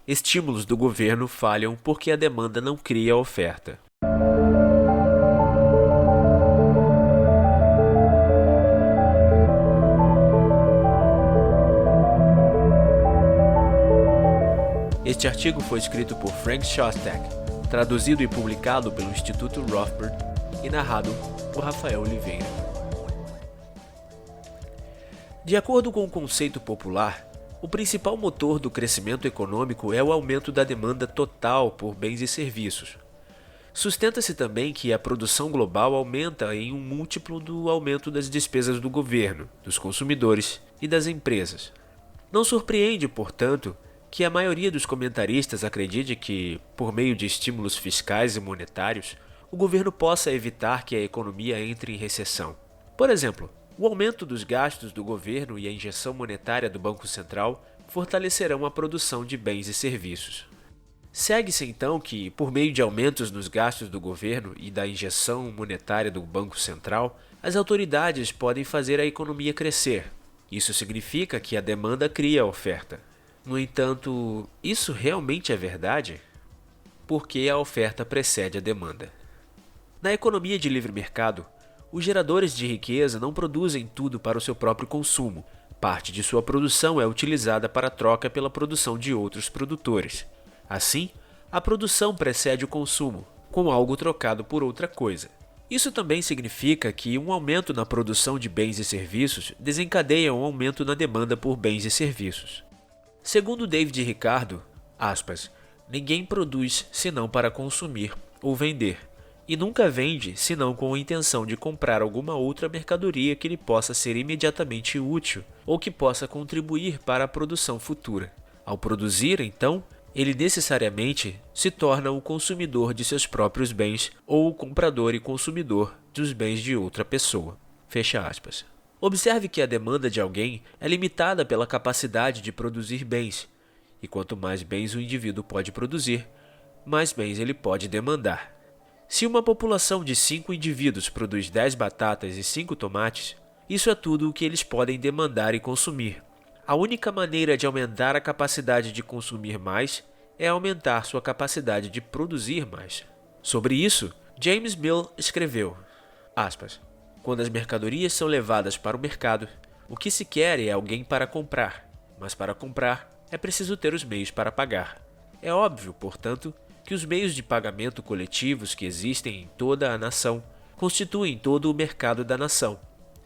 Estímulos do governo falham porque a demanda não cria a oferta. Este artigo foi escrito por Frank Shostak, traduzido e publicado pelo Instituto Rothbard e narrado por Rafael Oliveira. De acordo com o conceito popular, o principal motor do crescimento econômico é o aumento da demanda total por bens e serviços. Sustenta-se também que a produção global aumenta em um múltiplo do aumento das despesas do governo, dos consumidores e das empresas. Não surpreende, portanto, que a maioria dos comentaristas acredite que, por meio de estímulos fiscais e monetários, o governo possa evitar que a economia entre em recessão. Por exemplo, o aumento dos gastos do governo e a injeção monetária do Banco Central fortalecerão a produção de bens e serviços. Segue-se então que, por meio de aumentos nos gastos do governo e da injeção monetária do Banco Central, as autoridades podem fazer a economia crescer. Isso significa que a demanda cria a oferta. No entanto, isso realmente é verdade? Porque a oferta precede a demanda. Na economia de livre mercado, os geradores de riqueza não produzem tudo para o seu próprio consumo. Parte de sua produção é utilizada para troca pela produção de outros produtores. Assim, a produção precede o consumo, com algo trocado por outra coisa. Isso também significa que um aumento na produção de bens e serviços desencadeia um aumento na demanda por bens e serviços. Segundo David Ricardo, aspas, ninguém produz senão para consumir ou vender, e nunca vende senão com a intenção de comprar alguma outra mercadoria que lhe possa ser imediatamente útil ou que possa contribuir para a produção futura. Ao produzir, então, ele necessariamente se torna o consumidor de seus próprios bens ou o comprador e consumidor dos bens de outra pessoa. Fecha aspas. Observe que a demanda de alguém é limitada pela capacidade de produzir bens, e quanto mais bens o indivíduo pode produzir, mais bens ele pode demandar. Se uma população de 5 indivíduos produz 10 batatas e 5 tomates, isso é tudo o que eles podem demandar e consumir. A única maneira de aumentar a capacidade de consumir mais é aumentar sua capacidade de produzir mais. Sobre isso, James Mill escreveu, aspas, quando as mercadorias são levadas para o mercado, o que se quer é alguém para comprar, mas para comprar é preciso ter os meios para pagar. É óbvio, portanto, que os meios de pagamento coletivos que existem em toda a nação constituem todo o mercado da nação.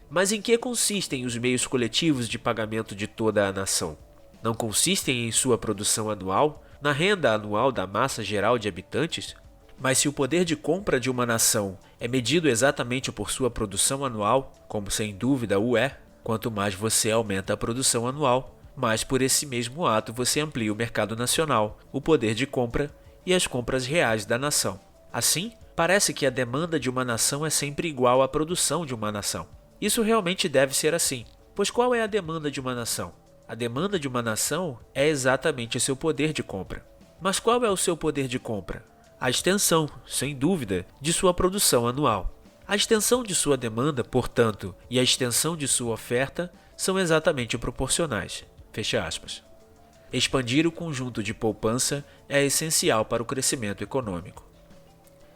Mas em que consistem os meios coletivos de pagamento de toda a nação? Não consistem em sua produção anual, na renda anual da massa geral de habitantes? Mas se o poder de compra de uma nação é medido exatamente por sua produção anual, como sem dúvida o é, quanto mais você aumenta a produção anual, mais por esse mesmo ato você amplia o mercado nacional, o poder de compra e as compras reais da nação. Assim, parece que a demanda de uma nação é sempre igual à produção de uma nação. Isso realmente deve ser assim, pois qual é a demanda de uma nação? A demanda de uma nação é exatamente seu poder de compra. Mas qual é o seu poder de compra? A extensão, sem dúvida, de sua produção anual. A extensão de sua demanda, portanto, e a extensão de sua oferta são exatamente proporcionais. Fecha aspas. Expandir o conjunto de poupança é essencial para o crescimento econômico.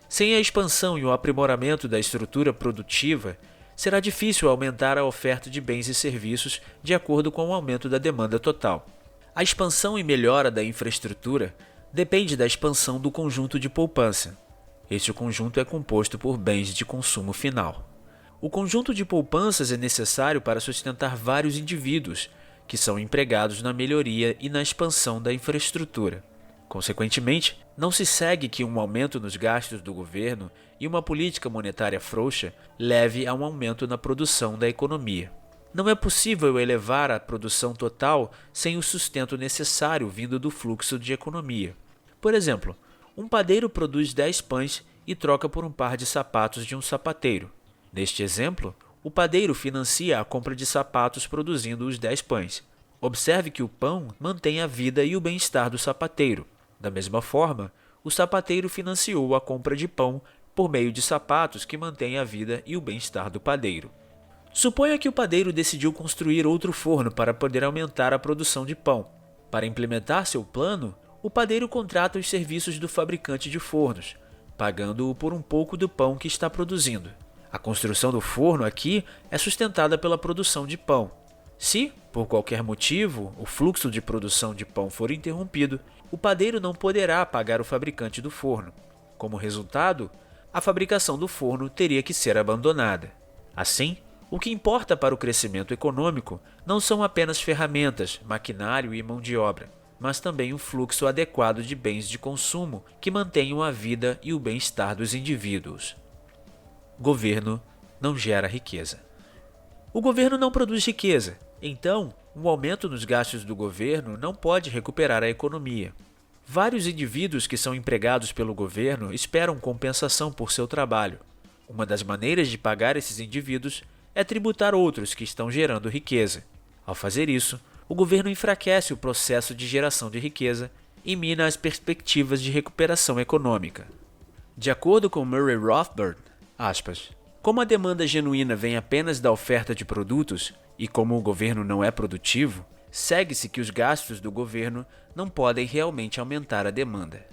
Sem a expansão e o aprimoramento da estrutura produtiva, será difícil aumentar a oferta de bens e serviços de acordo com o aumento da demanda total. A expansão e melhora da infraestrutura depende da expansão do conjunto de poupança. Este conjunto é composto por bens de consumo final. O conjunto de poupanças é necessário para sustentar vários indivíduos, que são empregados na melhoria e na expansão da infraestrutura. Consequentemente, não se segue que um aumento nos gastos do governo e uma política monetária frouxa leve a um aumento na produção da economia. Não é possível elevar a produção total sem o sustento necessário vindo do fluxo de economia. Por exemplo, um padeiro produz 10 pães e troca por um par de sapatos de um sapateiro. Neste exemplo, o padeiro financia a compra de sapatos produzindo os 10 pães. Observe que o pão mantém a vida e o bem-estar do sapateiro. Da mesma forma, o sapateiro financiou a compra de pão por meio de sapatos que mantêm a vida e o bem-estar do padeiro. Suponha que o padeiro decidiu construir outro forno para poder aumentar a produção de pão. Para implementar seu plano, o padeiro contrata os serviços do fabricante de fornos, pagando-o por um pouco do pão que está produzindo. A construção do forno aqui é sustentada pela produção de pão. Se, por qualquer motivo, o fluxo de produção de pão for interrompido, o padeiro não poderá pagar o fabricante do forno. Como resultado, a fabricação do forno teria que ser abandonada. Assim, o que importa para o crescimento econômico não são apenas ferramentas, maquinário e mão de obra, mas também um fluxo adequado de bens de consumo que mantenham a vida e o bem-estar dos indivíduos. Governo não gera riqueza. O governo não produz riqueza, então, um aumento nos gastos do governo não pode recuperar a economia. Vários indivíduos que são empregados pelo governo esperam compensação por seu trabalho. Uma das maneiras de pagar esses indivíduos é tributar outros que estão gerando riqueza. Ao fazer isso, o governo enfraquece o processo de geração de riqueza e mina as perspectivas de recuperação econômica. De acordo com Murray Rothbard, como a demanda genuína vem apenas da oferta de produtos e como o governo não é produtivo, segue-se que os gastos do governo não podem realmente aumentar a demanda.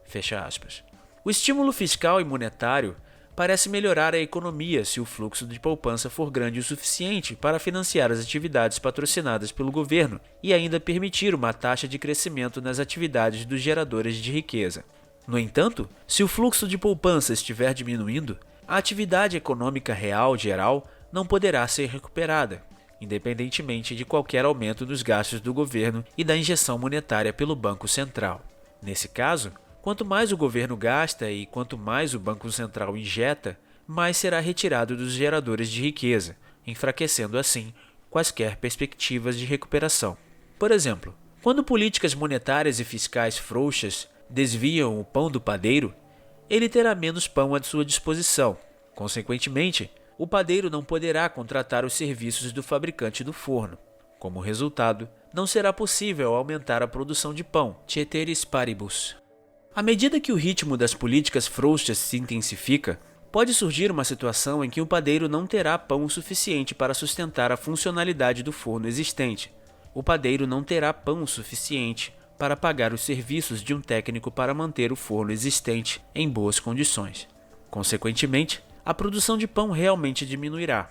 Fecha aspas. O estímulo fiscal e monetário parece melhorar a economia se o fluxo de poupança for grande o suficiente para financiar as atividades patrocinadas pelo governo e ainda permitir uma taxa de crescimento nas atividades dos geradores de riqueza. No entanto, se o fluxo de poupança estiver diminuindo, a atividade econômica real geral não poderá ser recuperada, independentemente de qualquer aumento dos gastos do governo e da injeção monetária pelo Banco Central. Nesse caso, quanto mais o governo gasta e quanto mais o Banco Central injeta, mais será retirado dos geradores de riqueza, enfraquecendo assim quaisquer perspectivas de recuperação. Por exemplo, quando políticas monetárias e fiscais frouxas desviam o pão do padeiro, ele terá menos pão à sua disposição. Consequentemente, o padeiro não poderá contratar os serviços do fabricante do forno. Como resultado, não será possível aumentar a produção de pão, ceteris paribus. À medida que o ritmo das políticas frouxas se intensifica, pode surgir uma situação em que o padeiro não terá pão suficiente para sustentar a funcionalidade do forno existente. O padeiro não terá pão suficiente para pagar os serviços de um técnico para manter o forno existente em boas condições. Consequentemente, a produção de pão realmente diminuirá.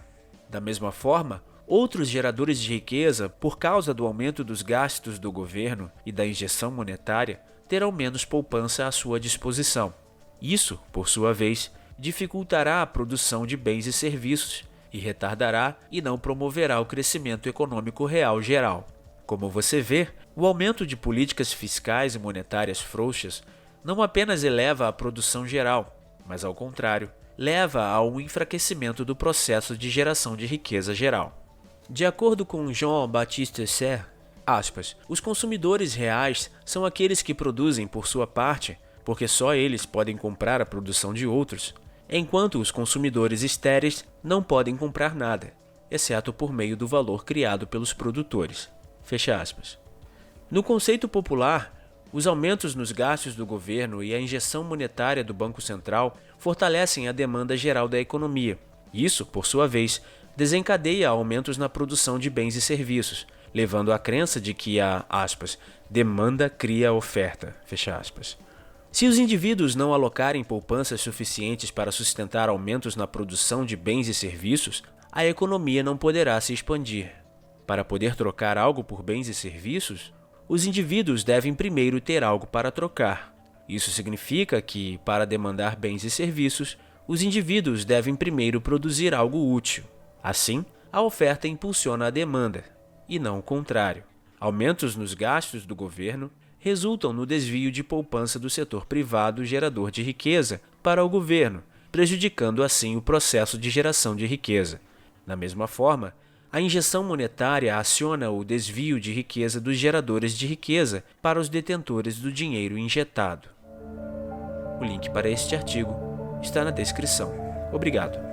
Da mesma forma, outros geradores de riqueza, por causa do aumento dos gastos do governo e da injeção monetária, terão menos poupança à sua disposição. Isso, por sua vez, dificultará a produção de bens e serviços e retardará e não promoverá o crescimento econômico real geral. Como você vê, o aumento de políticas fiscais e monetárias frouxas não apenas eleva a produção geral, mas, ao contrário, leva a um enfraquecimento do processo de geração de riqueza geral. De acordo com Jean-Baptiste Serre, os consumidores reais são aqueles que produzem por sua parte, porque só eles podem comprar a produção de outros, enquanto os consumidores estéreis não podem comprar nada, exceto por meio do valor criado pelos produtores. Fecha aspas. No conceito popular, os aumentos nos gastos do governo e a injeção monetária do Banco Central fortalecem a demanda geral da economia. Isso, por sua vez, desencadeia aumentos na produção de bens e serviços, levando à crença de que a, demanda cria oferta, fecha aspas. Se os indivíduos não alocarem poupanças suficientes para sustentar aumentos na produção de bens e serviços, a economia não poderá se expandir. Para poder trocar algo por bens e serviços, os indivíduos devem primeiro ter algo para trocar. Isso significa que, para demandar bens e serviços, os indivíduos devem primeiro produzir algo útil. Assim, a oferta impulsiona a demanda, e não o contrário. Aumentos nos gastos do governo resultam no desvio de poupança do setor privado gerador de riqueza para o governo, prejudicando assim o processo de geração de riqueza. Da mesma forma, a injeção monetária aciona o desvio de riqueza dos geradores de riqueza para os detentores do dinheiro injetado. O link para este artigo está na descrição. Obrigado.